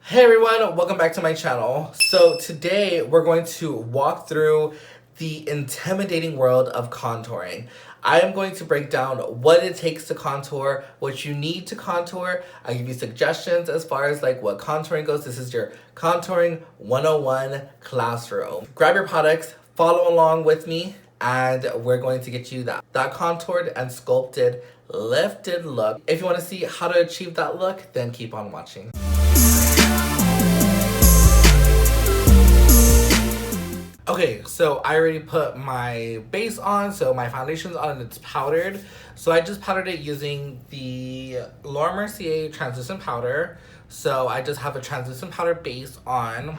Hey everyone, welcome back to my channel. So today we're going to walk through the intimidating world of contouring. I am going to break down what it takes to contour, what you need to contour. I give you suggestions as far as like what contouring goes. This is your contouring 101 classroom. Grab your products, follow along with me, and we're going to get you that contoured and sculpted, lifted look. If you want to see how to achieve that look, then keep on watching. Okay, so I already put my base on, so my foundation's on and it's powdered. So I just powdered it using the Laura Mercier translucent powder. So I just have a translucent powder base on.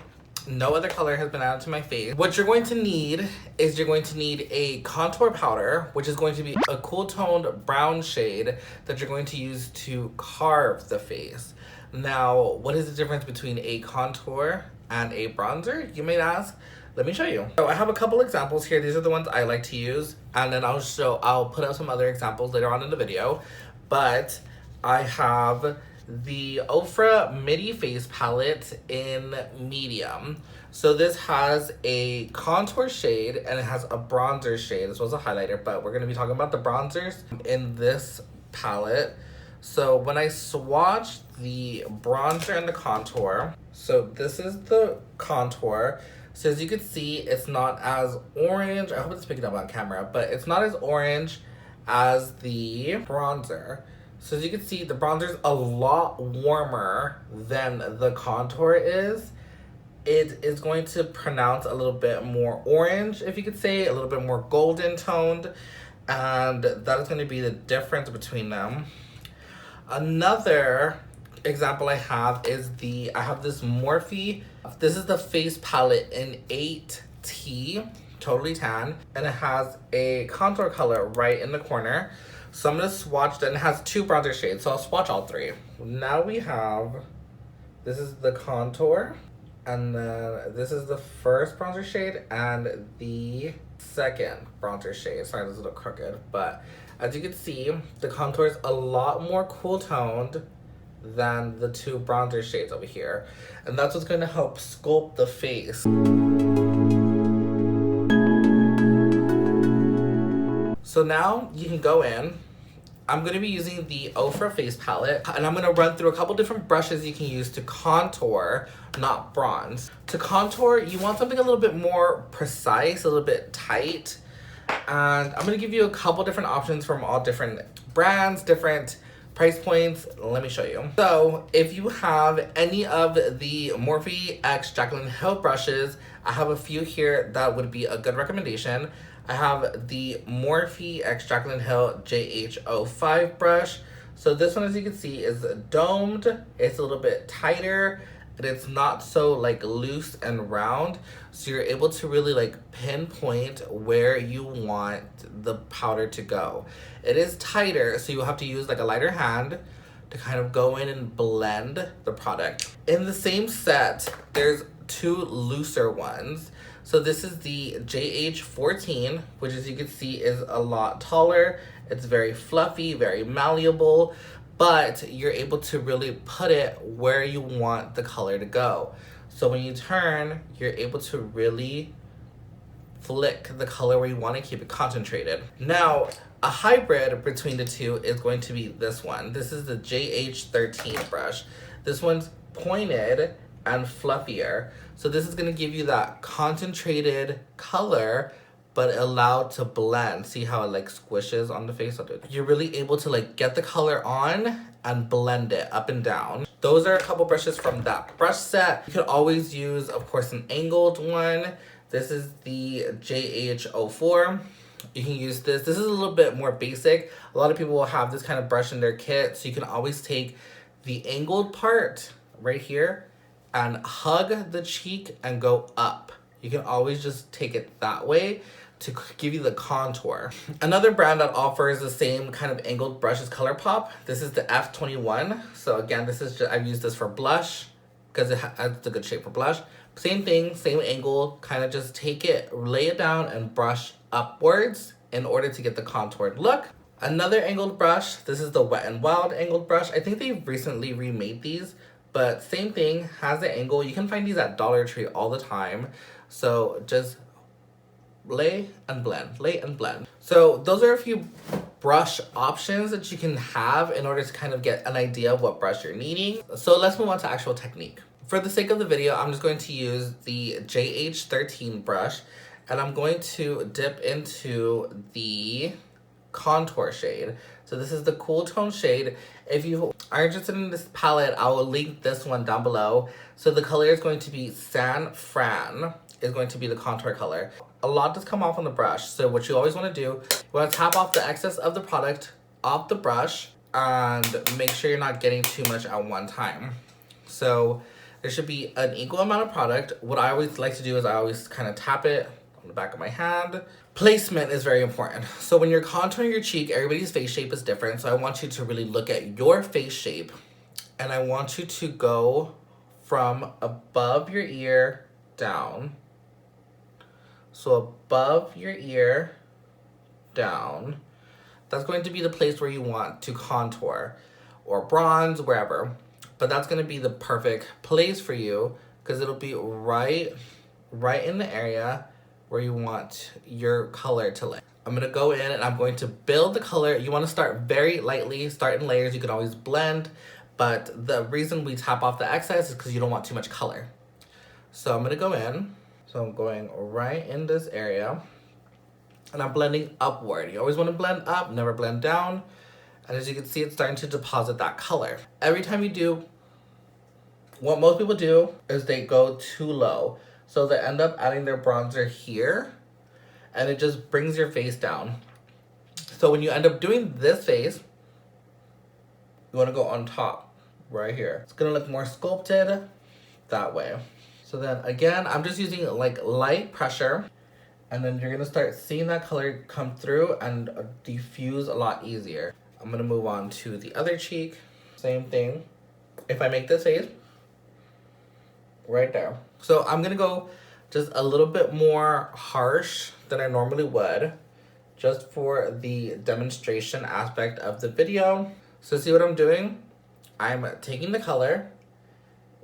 No other color has been added to my face. What you're going to need is you're going to need a contour powder, which is going to be a cool toned brown shade that you're going to use to carve the face. Now, what is the difference between a contour and a bronzer, you may ask? Let me show you. So I have a couple examples here. These are the ones I like to use, and then I'll put out some other examples later on in the video. But I have the Ofra Midi Face Palette in medium. So this has a contour shade and it has a bronzer shade as well as a highlighter, but we're gonna be talking about the bronzers in this palette. So when I swatched the bronzer and the contour, so this is the contour. So as you can see, it's not as orange. I hope it's picking up on camera, but it's not as orange as the bronzer. So as you can see, the bronzer is a lot warmer than the contour is. It is going to pronounce a little bit more orange, if you could say, a little bit more golden toned. And that is going to be the difference between them. Another example I have is I have this Morphe. This is the face palette in 8T, totally tan, and it has a contour color right in the corner. So I'm gonna swatch that, and it has two bronzer shades, so I'll swatch all three. Now we have, this is the contour, and then this is the first bronzer shade and the second bronzer shade. Sorry, this is a little crooked, but as you can see, the contour is a lot more cool toned than the two bronzer shades over here, and that's what's going to help sculpt the face. So now you can go in. I'm going to be using the Ofra face palette, and I'm going to run through a couple different brushes you can use to contour, not bronze. To contour, you want something a little bit more precise, a little bit tight, and I'm going to give you a couple different options from all different brands, different price points. Let me show you. So if you have any of the Morphe X JACLYN Hill brushes, I have a few here that would be a good recommendation. I have the Morphe X JACLYN Hill JH05 brush. So this one, as you can see, is domed. It's a little bit tighter, and it's not so like loose and round. So you're able to really like pinpoint where you want the powder to go. It is tighter, so you'll have to use like a lighter hand to kind of go in and blend the product. In the same set, there's two looser ones. So this is the JH14, which as you can see is a lot taller. It's very fluffy, very malleable, but you're able to really put it where you want the color to go. So when you turn, you're able to really flick the color where you want to keep it concentrated. Now, a hybrid between the two is going to be this one. This is the JH13 brush. This one's pointed and fluffier. So this is going to give you that concentrated color, but allowed to blend. See how it like squishes on the face? You're really able to like get the color on and blend it up and down. Those are a couple brushes from that brush set. You could always use, of course, an angled one. This is the JH04. You can use this. This is a little bit more basic. A lot of people will have this kind of brush in their kit, so you can always take the angled part right here and hug the cheek and go up. You can always just take it that way to give you the contour. Another brand that offers the same kind of angled brush is ColourPop. This is the F21. So again, this is just, I've used this for blush because it's a good shape for blush. Same thing, same angle, kind of just take it, lay it down and brush upwards in order to get the contoured look. Another angled brush, this is the Wet n Wild angled brush. I think they've recently remade these, But same thing, has an angle. You can find these at Dollar Tree all the time. So just lay and blend, lay and blend. So those are a few brush options that you can have in order to kind of get an idea of what brush you're needing. So let's move on to actual technique. For the sake of the video, I'm just going to use the JH13 brush, and I'm going to dip into the contour shade. So this is the cool tone shade. If you are interested in this palette, I will link this one down below. So the color is going to be San Fran, is going to be the contour color. A lot does come off on the brush, so what you always want to do, you want to tap off the excess of the product off the brush and make sure you're not getting too much at one time. So there should be an equal amount of product. What I always like to do is I always kind of tap it on the back of my hand. Placement is very important. So when you're contouring your cheek, everybody's face shape is different. So I want you to really look at your face shape, and I want you to go from above your ear down. So above your ear down, that's going to be the place where you want to contour or bronze, wherever. But that's going to be the perfect place for you because it'll be right in the area where you want your color to lay. I'm going to go in and I'm going to build the color. You want to start very lightly, start in layers. You can always blend, but the reason we tap off the excess is because you don't want too much color. So I'm going to go in. So I'm going right in this area and I'm blending upward. You always want to blend up, never blend down. And as you can see, it's starting to deposit that color. Every time you do, what most people do is they go too low. So they end up adding their bronzer here and it just brings your face down. So when you end up doing this face, you want to go on top right here. It's going to look more sculpted that way. So then again, I'm just using like light pressure, and then you're gonna start seeing that color come through and diffuse a lot easier. I'm gonna move on to the other cheek. Same thing. If I make this face, right there. So I'm gonna go just a little bit more harsh than I normally would, just for the demonstration aspect of the video. So see what I'm doing? I'm taking the color,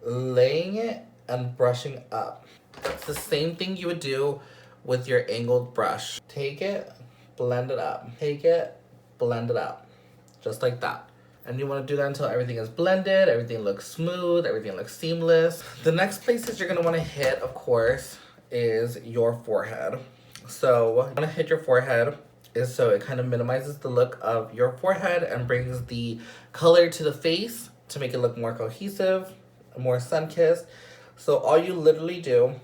laying it, and brushing up. It's the same thing you would do with your angled brush. Take it, blend it up. Take it, blend it up. Just like that. And you want to do that until everything is blended, everything looks smooth, everything looks seamless. The next places you're going to want to hit, of course, is your forehead. So you want to hit your forehead is so it kind of minimizes the look of your forehead and brings the color to the face to make it look more cohesive, more sun-kissed. So all you literally do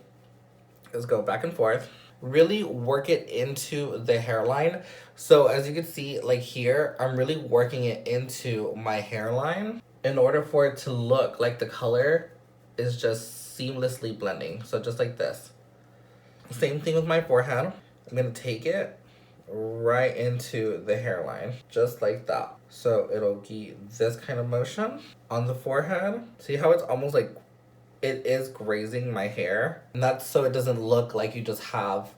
is go back and forth, really work it into the hairline. So as you can see, like here, I'm really working it into my hairline in order for it to look like the color is just seamlessly blending. So just like this. Same thing with my forehead. I'm gonna take it right into the hairline, just like that. So it'll give this kind of motion on the forehead. See how it's almost like it is grazing my hair, and that's so it doesn't look like you just have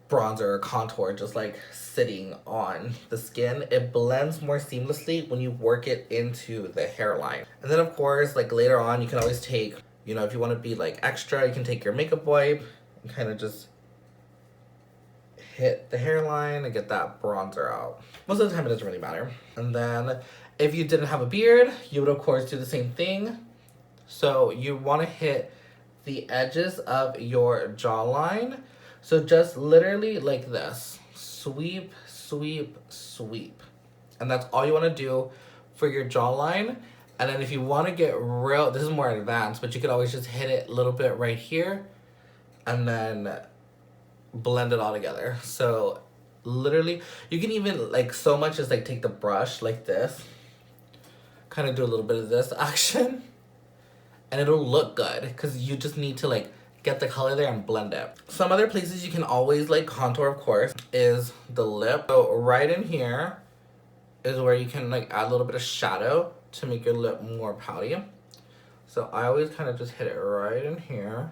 bronzer or contour just like sitting on the skin. It blends more seamlessly when you work it into the hairline. And then of course, like later on, you can always take, you know, if you want to be like extra, you can take your makeup wipe and kind of just hit the hairline and get that bronzer out. Most of the time it doesn't really matter. And then if you didn't have a beard, you would of course do the same thing. So you want to hit the edges of your jawline. So just literally like this. Sweep, sweep, sweep. And that's all you want to do for your jawline. And then if you want to get real, this is more advanced, but you could always just hit it a little bit right here and then blend it all together. So literally, you can even like so much as like take the brush like this, kind of do a little bit of this action. And it'll look good because you just need to like get the color there and blend it. Some other places you can always like contour, of course, is the lip. So right in here is where you can like add a little bit of shadow to make your lip more pouty. So I always kind of just hit it right in here.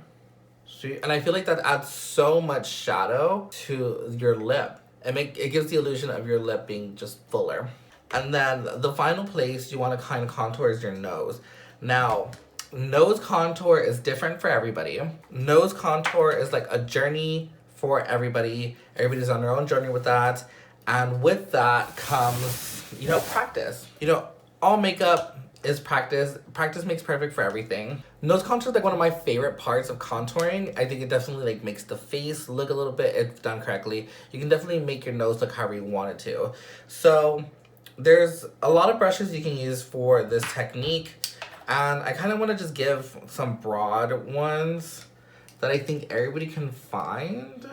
See? And I feel like that adds so much shadow to your lip. It gives the illusion of your lip being just fuller. And then the final place you want to kind of contour is your nose. Now, nose contour is different for everybody. Nose contour is like a journey for everybody. Everybody's on their own journey with that. And with that comes, you know, practice. You know, all makeup is practice. Practice makes perfect for everything. Nose contour is like one of my favorite parts of contouring. I think it definitely like makes the face look a little bit, if done correctly. You can definitely make your nose look however you want it to. So there's a lot of brushes you can use for this technique. And I kind of want to just give some broad ones that I think everybody can find.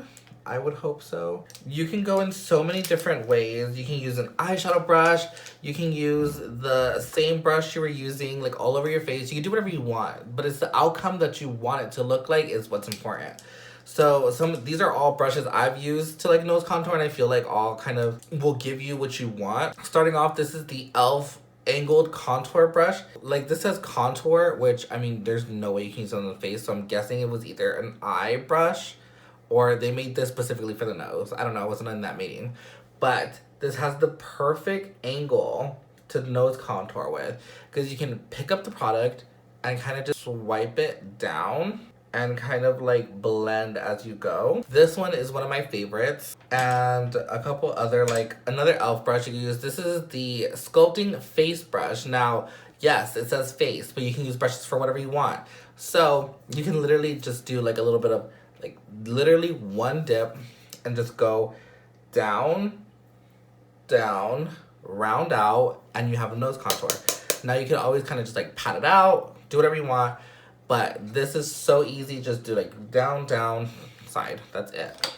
I would hope so. You can go in so many different ways. You can use an eyeshadow brush. You can use the same brush you were using like all over your face. You can do whatever you want, but it's the outcome that you want it to look like is what's important. So these are all brushes I've used to like nose contour, and I feel like all kind of will give you what you want. Starting off, this is the e.l.f. angled contour brush. Like this says contour, which I mean there's no way you can use it on the face, so I'm guessing it was either an eye brush or they made this specifically for the nose. I don't know, I wasn't in that meeting. But this has the perfect angle to nose contour with, because you can pick up the product and kind of just swipe it down and kind of like blend as you go. This one is one of my favorites, and a couple other, like another e.l.f. brush you can use. This is the sculpting face brush. Now, yes, it says face, but you can use brushes for whatever you want. So you can literally just do like a little bit of like literally one dip and just go down, down, round out, and you have a nose contour. Now you can always kind of just like pat it out, do whatever you want, but this is so easy. Just do like down, down, side. That's it.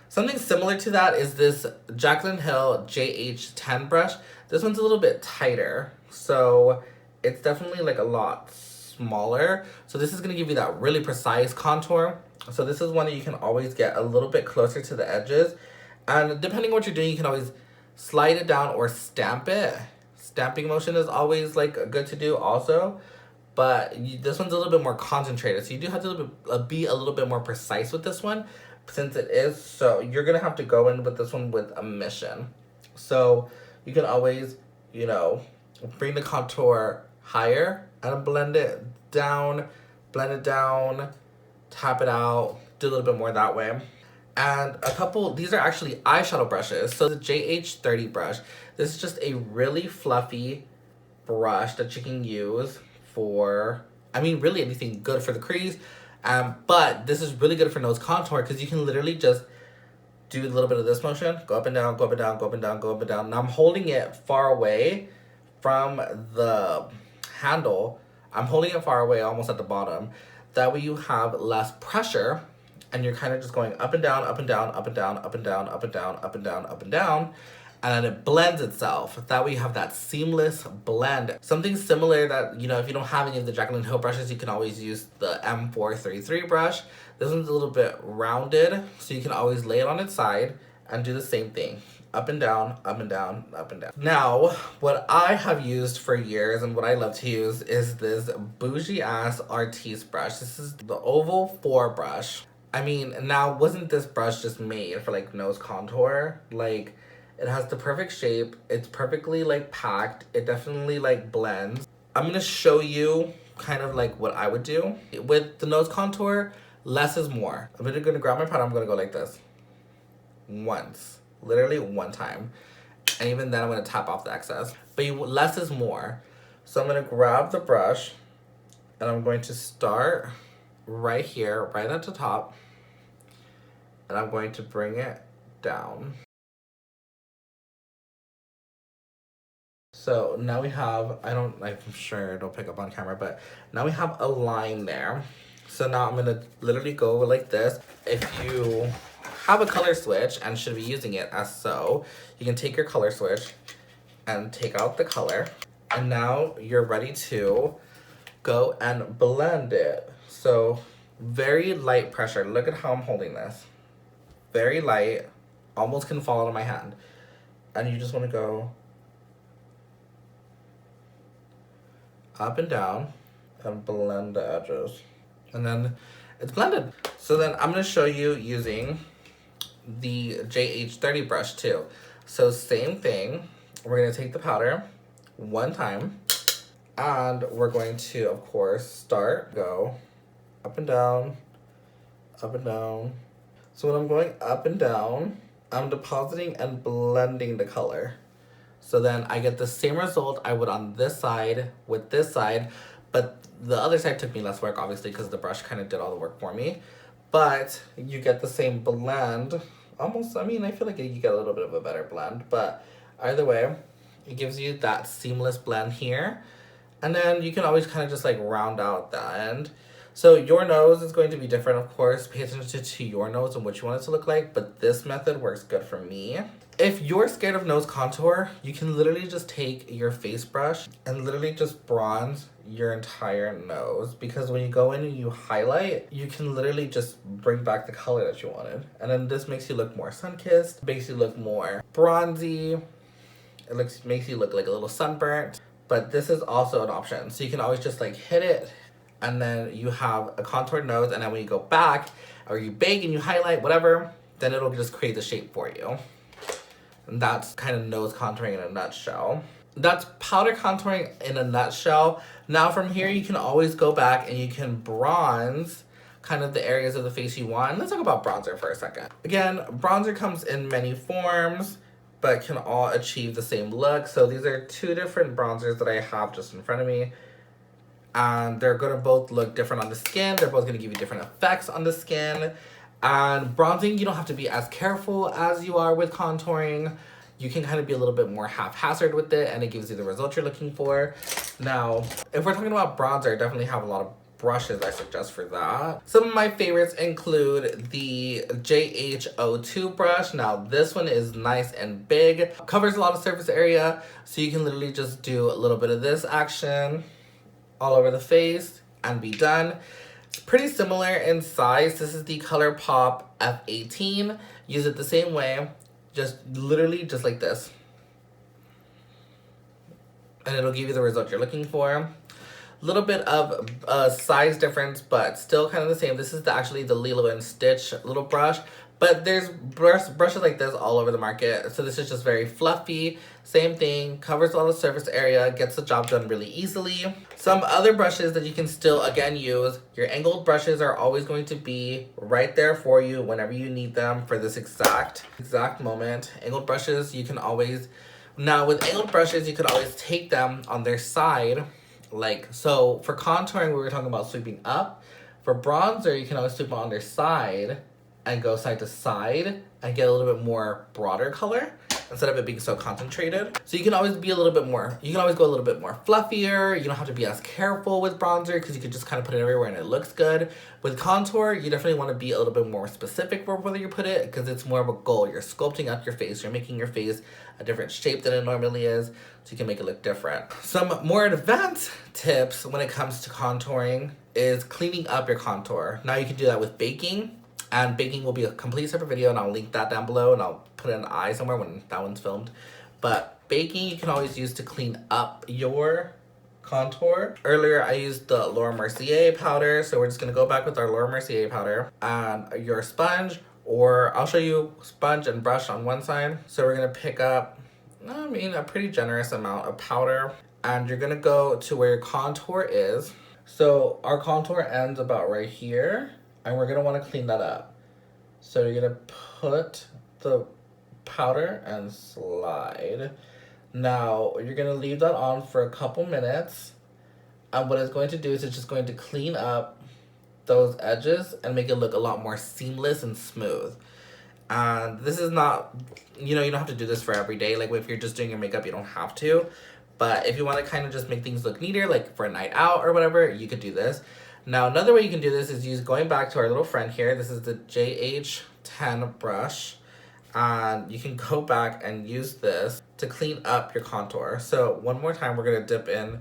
Something similar to that is this JACLYN Hill JH10 brush. This one's a little bit tighter, so it's definitely like a lot smaller. So this is gonna give you that really precise contour. So this is one that you can always get a little bit closer to the edges. And depending on what you're doing, you can always slide it down or stamp it. Stamping motion is always like good to do also. But this one's a little bit more concentrated. So you do have to be a little bit more precise with this one, since it is. So you're going to have to go in with this one with a mission. So you can always, you know, bring the contour higher and blend it down, tap it out, do a little bit more that way. And a couple, these are actually eyeshadow brushes. So the JH30 brush, this is just a really fluffy brush that you can use for, I mean, really anything good for the crease. But this is really good for nose contour because you can literally just do a little bit of this motion, go up and down, go up and down, go up and down, go up and down. Now I'm holding it far away from the handle. I'm holding it far away, almost at the bottom. That way you have less pressure and you're kind of just going up and down, up and down, up and down, up and down, up and down, up and down, up and down. And then it blends itself. That way you have that seamless blend. Something similar that, you know, if you don't have any of the JACLYN Hill brushes, you can always use the M433 brush. This one's a little bit rounded, so you can always lay it on its side and do the same thing. Up and down, up and down, up and down. Now, what I have used for years and what I love to use is this bougie ass Artiste brush. This is the Oval 4 brush. I mean, now wasn't this brush just made for like nose contour? Like, it has the perfect shape. It's perfectly like packed. It definitely like blends. I'm gonna show you kind of like what I would do. With the nose contour, less is more. I'm gonna grab my powder, I'm gonna go like this. Once. Literally one time. And even then I'm gonna tap off the excess. But less is more. So I'm gonna grab the brush and I'm going to start right here, right at the top. And I'm going to bring it down. So now we have, I'm sure it'll pick up on camera, but now we have a line there. So now I'm gonna literally go like this. If you have a color switch and should be using it as so, you can take your color switch and take out the color. And now you're ready to go and blend it. So very light pressure. Look at how I'm holding this. Very light, almost can fall out of my hand. And you just wanna go up and down and blend the edges. And then it's blended. So then I'm gonna show you using the JH30 brush too. So same thing, we're gonna take the powder one time And we're going to, of course, go up and down, up and down. So when I'm going up and down, I'm depositing and blending the color. So then I get the same result I would on this side with this side, but the other side took me less work, obviously, because the brush kind of did all the work for me. But you get the same blend. Almost, I mean, I feel like you get a little bit of a better blend, but either way, it gives you that seamless blend here. And then you can always kind of just like round out the end. So your nose is going to be different, of course. Pay attention to your nose and what you want it to look like, but this method works good for me. If you're scared of nose contour, you can literally just take your face brush and literally just bronze your entire nose, because when you go in and you highlight, you can literally just bring back the color that you wanted. And then this makes you look more sun-kissed, makes you look more bronzy. It makes you look like a little sunburnt, but this is also an option. So you can always just like hit it, and then you have a contoured nose, and then when you go back or you bake and you highlight, whatever, then it'll just create the shape for you. And that's kind of nose contouring in a nutshell. That's powder contouring in a nutshell. Now from here, you can always go back and you can bronze kind of the areas of the face you want. Let's talk about bronzer for a second. Again, bronzer comes in many forms, but can all achieve the same look. So these are two different bronzers that I have just in front of me. And they're gonna both look different on the skin. They're both gonna give you different effects on the skin. And bronzing, you don't have to be as careful as you are with contouring. You can kind of be a little bit more haphazard with it, and it gives you the result you're looking for. Now, if we're talking about bronzer, I definitely have a lot of brushes I suggest for that. Some of my favorites include the JH02 brush. Now, this one is nice and big, covers a lot of surface area, so you can literally just do a little bit of this action all over the face and be done. It's pretty similar in size. This is the ColourPop F18. Use it the same way, just literally just like this. And it'll give you the result you're looking for. A little bit of a size difference, but still kind of the same. This is actually the Lilo & Stitch little brush, but there's brushes like this all over the market. So this is just very fluffy. Same thing, covers all the surface area, gets the job done really easily. Some other brushes that you can still, again, use. Your angled brushes are always going to be right there for you whenever you need them for this exact moment. Angled brushes, you can always, now with angled brushes, you could always take them on their side. Like, so for contouring, we were talking about sweeping up. For bronzer, you can always sweep on their side and go side to side and get a little bit more broader color instead of it being so concentrated. So you can always be a little bit more, you can always go a little bit more fluffier. You don't have to be as careful with bronzer because you can just kind of put it everywhere and it looks good. With contour, you definitely want to be a little bit more specific for whether you put it, because it's more of a goal. You're sculpting up your face. You're making your face a different shape than it normally is, so you can make it look different. Some more advanced tips when it comes to contouring is cleaning up your contour. Now you can do that with baking. And baking will be a complete separate video, and I'll link that down below, and I'll put an eye somewhere when that one's filmed. But baking you can always use to clean up your contour. Earlier I used the Laura Mercier powder, so we're just gonna go back with our Laura Mercier powder and your sponge, or I'll show you sponge and brush on one side. So we're gonna pick up, I mean, a pretty generous amount of powder, and you're gonna go to where your contour is. So our contour ends about right here, and we're gonna wanna clean that up. So you're gonna put the powder and slide. Now, you're gonna leave that on for a couple minutes, and what it's going to do is it's just going to clean up those edges and make it look a lot more seamless and smooth. And this is not, you know, you don't have to do this for every day. Like if you're just doing your makeup, you don't have to. But if you wanna kind of just make things look neater, like for a night out or whatever, you could do this. Now, another way you can do this is going back to our little friend here. This is the JH10 brush. And you can go back and use this to clean up your contour. So one more time, we're gonna dip in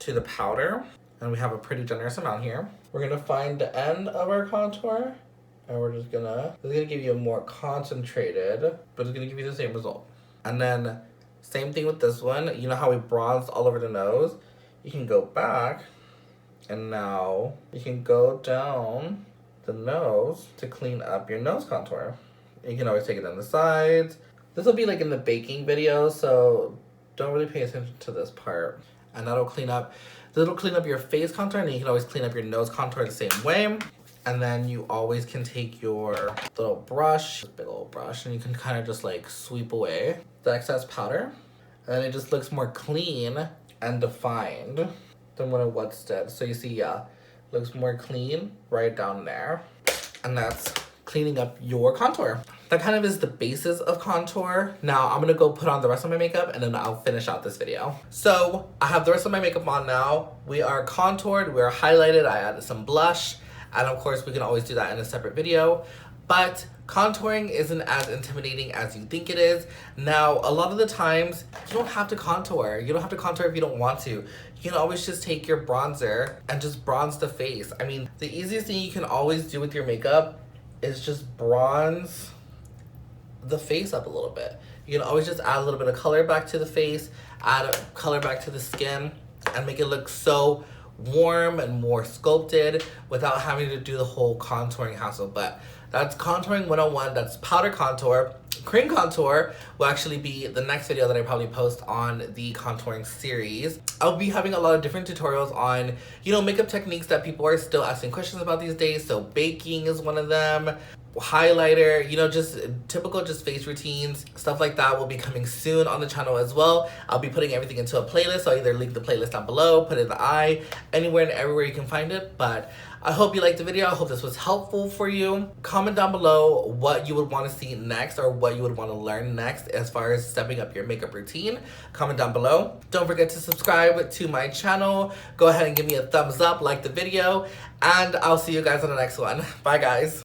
to the powder, and we have a pretty generous amount here. We're gonna find the end of our contour, and we're just gonna, this is gonna give you a more concentrated, but it's gonna give you the same result. And then same thing with this one. You know how we bronzed all over the nose? You can go back, and now you can go down the nose to clean up your nose contour. You can always take it on the sides. This will be like in the baking video, so don't really pay attention to this part. and that'll clean up your face contour, and then you can always clean up your nose contour the same way. And then you always can take your little brush, big old brush, and you can kind of just like sweep away the excess powder. And then it just looks more clean and defined than when it was did. So you see, yeah, looks more clean right down there. And that's cleaning up your contour. That kind of is the basis of contour. Now I'm gonna go put on the rest of my makeup and then I'll finish out this video. So I have the rest of my makeup on now. We are contoured, we are highlighted, I added some blush. And of course, we can always do that in a separate video. But contouring isn't as intimidating as you think it is. Now, a lot of the times, you don't have to contour. You don't have to contour if you don't want to. You can always just take your bronzer and just bronze the face. I mean, the easiest thing you can always do with your makeup is just bronze the face up a little bit. You can always just add a little bit of color back to the face, add a color back to the skin, and make it look so warm and more sculpted without having to do the whole contouring hassle. But that's contouring 101. That's powder contour. Cream contour will actually be the next video that I probably post on the contouring series. I'll be having a lot of different tutorials on, you know, makeup techniques that people are still asking questions about these days. So baking is one of them. Highlighter, you know, just typical just face routines, stuff like that will be coming soon on the channel as well. I'll be putting everything into a playlist, so I'll either link the playlist down below, put it in the eye, anywhere and everywhere you can find it. But I hope you liked the video. I hope this was helpful for you. Comment down below what you would want to see next or what you would want to learn next as far as stepping up your makeup routine. Comment down below. Don't forget to subscribe to my channel. Go ahead and give me a thumbs up, like the video, and I'll see you guys on the next one. Bye guys.